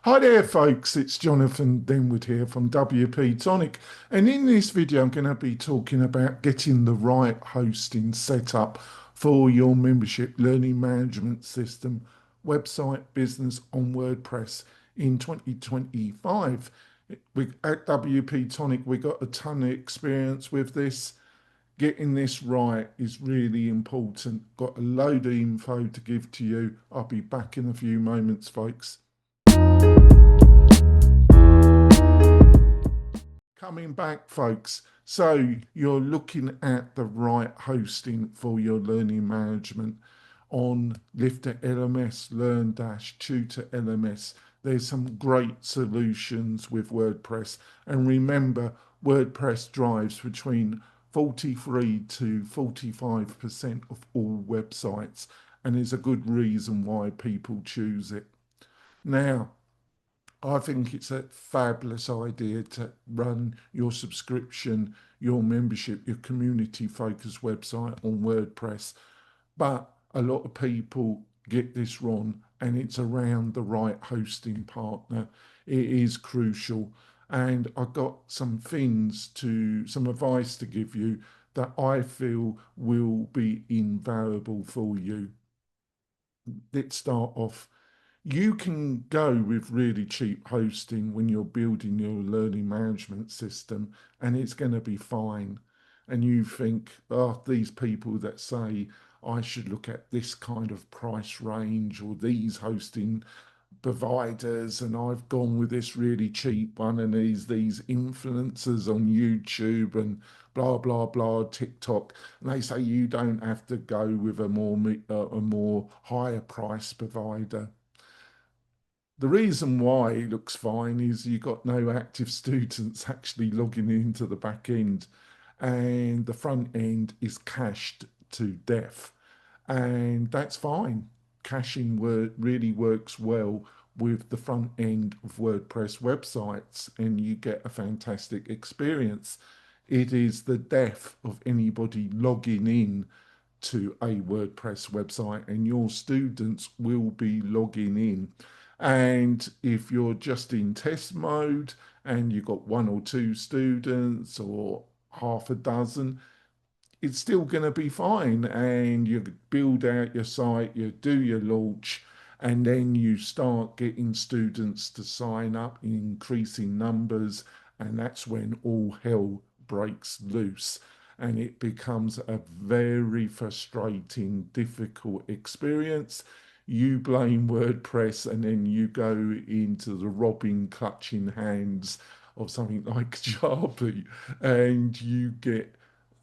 Hi there, folks. It's Jonathan Denwood here from WP-Tonic. And in this video, I'm going to be talking about getting the right hosting set up for your membership learning management system website business on WordPress in 2025. At WP-Tonic, we got a ton of experience with this. Getting this right is really important. Got a load of info to give to you. I'll be back in a few moments, folks. Coming back, folks. So you're looking at the right hosting for your learning management on Lifter LMS, Tutor LMS. There's some great solutions with WordPress. And remember, WordPress drives between 43 to 45% of all websites. And there's a good reason why people choose it. Now, I think it's a fabulous idea to run your subscription, your membership, your community focused website on WordPress. But a lot of people get this wrong, and it's around the right hosting partner. It is crucial. And I've got some advice to give you that I feel will be invaluable for you. Let's start off. You can go with really cheap hosting when you're building your learning management system, and it's going to be fine. And you think, oh, these people that say I should look at this kind of price range or these hosting providers, and I've gone with this really cheap one, and these influencers on YouTube and blah blah blah TikTok, and they say you don't have to go with a more higher price provider. The reason why it looks fine is you've got no active students actually logging into the back end, and the front end is cached to death, and that's fine. Caching really works well with the front end of WordPress websites, and you get a fantastic experience. It is the death of anybody logging in to a WordPress website, and your students will be logging in. And if you're just in test mode and you've got one or two students or half a dozen, it's still going to be fine. And you build out your site, you do your launch, and then you start getting students to sign up in increasing numbers. And that's when all hell breaks loose. And it becomes a very frustrating, difficult experience. You blame WordPress, and then you go into the robbing, clutching hands of something like Jarby, and you get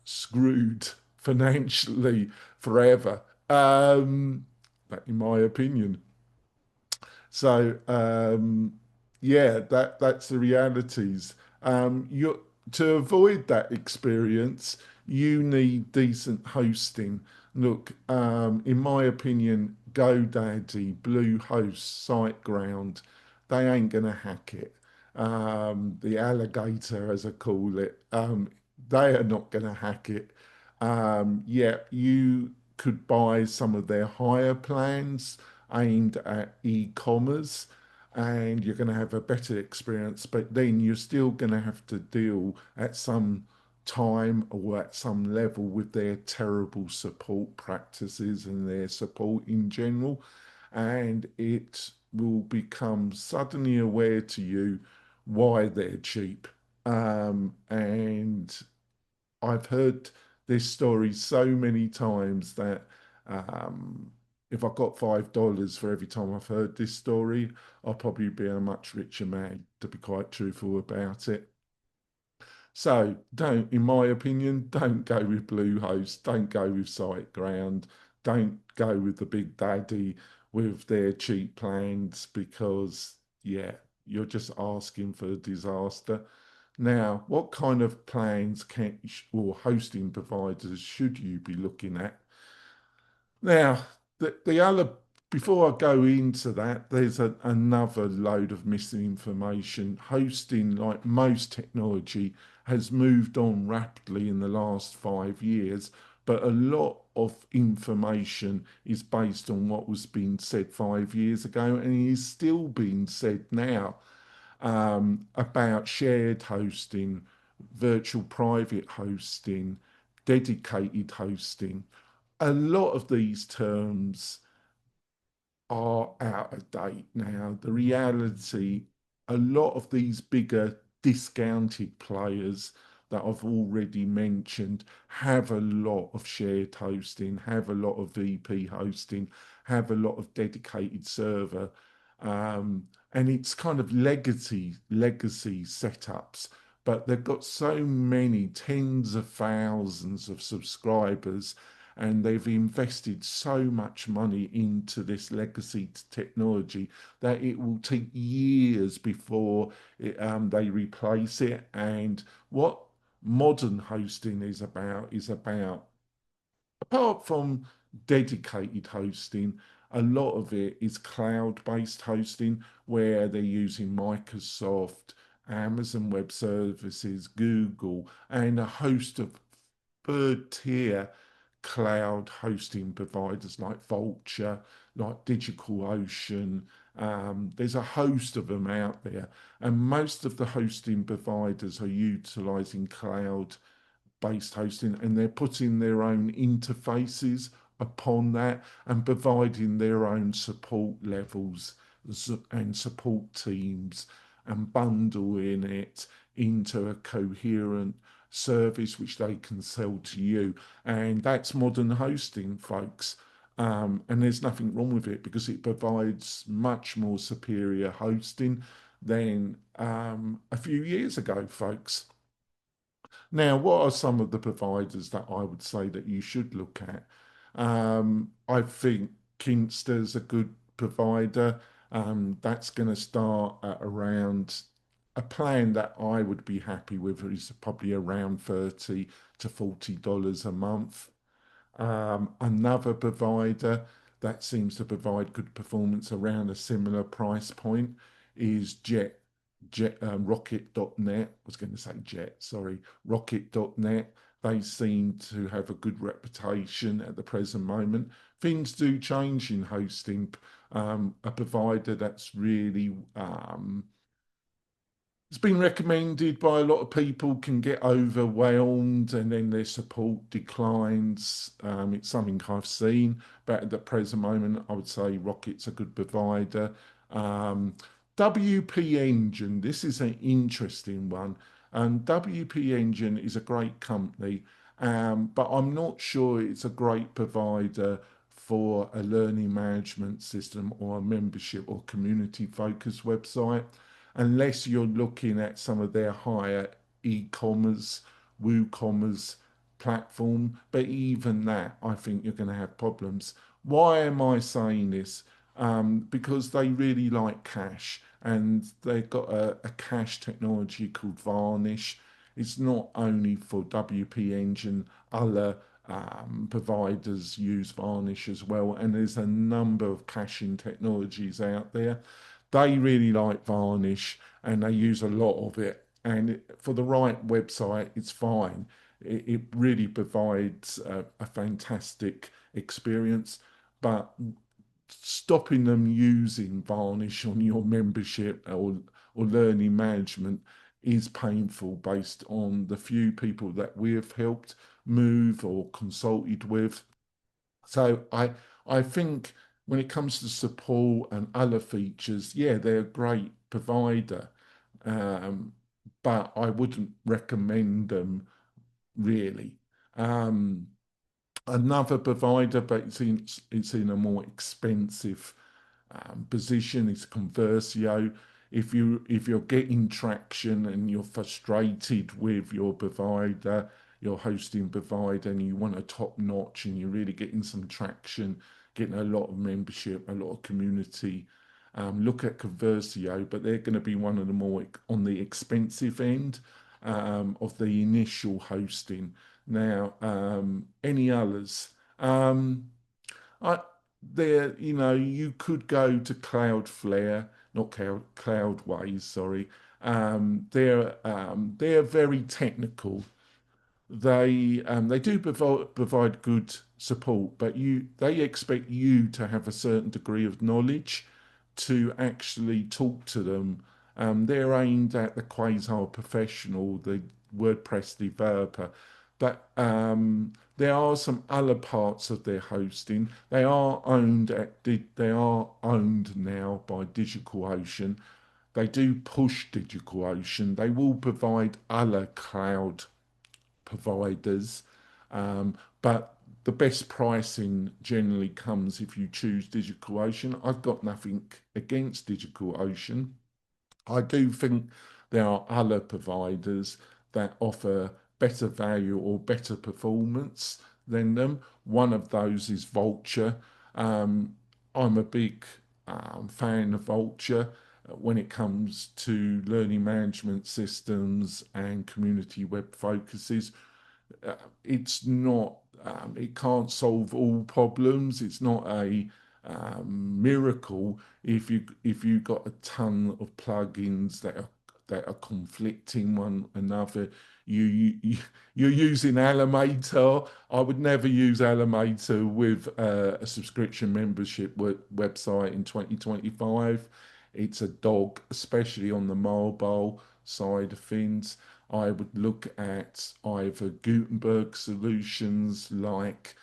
screwed financially forever. That, in my opinion. So yeah, that's the realities. You To avoid that experience, you need decent hosting. Look, in my opinion, GoDaddy, Bluehost, SiteGround, they ain't gonna hack it. The alligator, as I call it, they are not gonna hack it. Yeah, you could buy some of their higher plans aimed at e-commerce, and you're going to have a better experience, but then you're still going to have to deal at some time or at some level with their terrible support practices and their support in general, and it will become suddenly aware to you why they're cheap. And I've heard this story so many times that um, if I got $5 for every time I've heard this story, I'll probably be a much richer man, to be quite truthful about it. So don't, in my opinion, don't go with Bluehost, don't go with SiteGround, don't go with the big daddy with their cheap plans, because yeah, you're just asking for a disaster. Now, what kind of plans can or hosting providers should you be looking at? Now, the other, before I go into that, there's another load of missing information. Hosting, like most technology, has moved on rapidly in the last 5 years but a lot of information is based on what was being said 5 years ago and is still being said now, about shared hosting, virtual private hosting, dedicated hosting. A lot of these terms are out of date now. The reality, a lot of these bigger discounted players that I've already mentioned have a lot of shared hosting, have a lot of VP hosting, have a lot of dedicated server. And it's kind of legacy setups, but they've got so many tens of thousands of subscribers, and they've invested so much money into this legacy technology that it will take years before they replace it. And what modern hosting is about, apart from dedicated hosting, a lot of it is cloud-based hosting where they're using Microsoft, Amazon Web Services, Google, and a host of third tier cloud hosting providers like Vulture, like DigitalOcean. There's a host of them out there, and most of the hosting providers are utilizing cloud based hosting, and they're putting their own interfaces upon that and providing their own support levels and support teams and bundling it into a coherent service which they can sell to you. And that's modern hosting, folks. And there's nothing wrong with it because it provides much more superior hosting than a few years ago, folks. Now, what are some of the providers that I would say that you should look at? I think Kinster's a good provider. That's going to start at around a plan that I would be happy with is probably around $30 to $40 a month. Another provider that seems to provide good performance around a similar price point is Rocket.net. I was going to say Jet, sorry, Rocket.net. They seem to have a good reputation at the present moment. Things do change in hosting. A provider that's really it's been recommended by a lot of people can get overwhelmed and then their support declines. It's something I've seen, but at the present moment, I would say Rocket's a good provider. Um, WP Engine, this is an interesting one. And WP Engine is a great company, but I'm not sure it's a great provider for a learning management system or a membership or community focused website unless you're looking at some of their higher e-commerce, WooCommerce platform. But even that, I think you're going to have problems. Why am I saying this? Because they really like cache and they've got a cache technology called Varnish. It's not only for WP Engine, other providers use Varnish as well, and there's a number of caching technologies out there. They really like Varnish and they use a lot of it. And for the right website, it's fine. It really provides a fantastic experience. But stopping them using Varnish on your membership or learning management is painful based on the few people that we have helped move or consulted with. So I think when it comes to support and other features, yeah, they're a great provider, um, but I wouldn't recommend them really. Um, Another provider, but it's in a more expensive position is Conversio. If you're getting traction and you're frustrated with your provider, your hosting provider, and you want a top notch and you're really getting some traction, getting a lot of membership, a lot of community, look at Conversio, but they're going to be one of the more on the expensive end of the initial hosting. Now, any others? I there, you could go to Cloudflare, not Cloudways, sorry. They're very technical. they do provide good support, but they expect you to have a certain degree of knowledge to actually talk to them. They're aimed at the quasi-professional, the WordPress developer, but there are some other parts of their hosting. They are owned now by DigitalOcean. They do push DigitalOcean. They will provide other cloud providers, but the best pricing generally comes if you choose DigitalOcean. I've got nothing against DigitalOcean. I do think there are other providers that offer better value or better performance than them. One of those is Vulture. I'm a big fan of Vulture when it comes to learning management systems and community web focuses. It's not, it can't solve all problems. It's not a miracle if you got a ton of plugins that are conflicting one another. You're using Elementor. I would never use Elementor with a subscription membership website in 2025. It's a dog, especially on the mobile side of things. I would look at either Gutenberg solutions like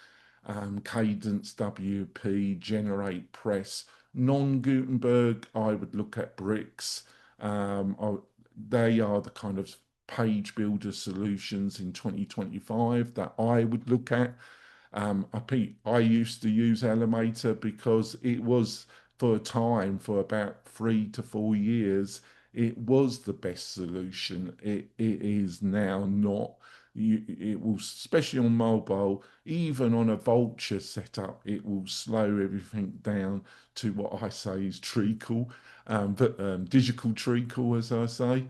Cadence, WP, Generate Press. Non-Gutenberg, I would look at Bricks. They are the kind of page builder solutions in 2025 that I would look at. I used to use Elementor because it was, for a time, for about 3 to 4 years, it was the best solution. It is now not. It will, especially on mobile, even on a Vulture setup, it will slow everything down to what I say is treacle, but digital treacle, as I say.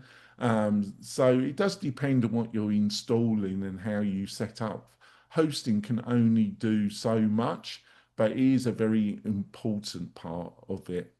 So it does depend on what you're installing and how you set up. Hosting can only do so much, but it is a very important part of it.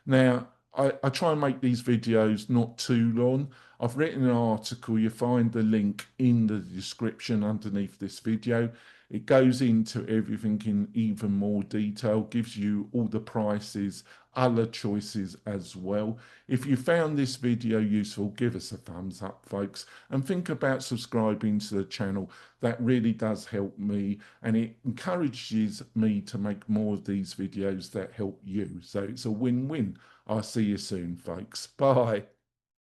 Now, I try and make these videos not too long. I've written an article. You find the link in the description underneath this video. It goes into everything in even more detail, gives you all the prices, other choices as well. If you found this video useful, give us a thumbs up, folks, and think about subscribing to the channel. That really does help me, and it encourages me to make more of these videos that help you. So it's a win-win. I'll see you soon, folks. Bye.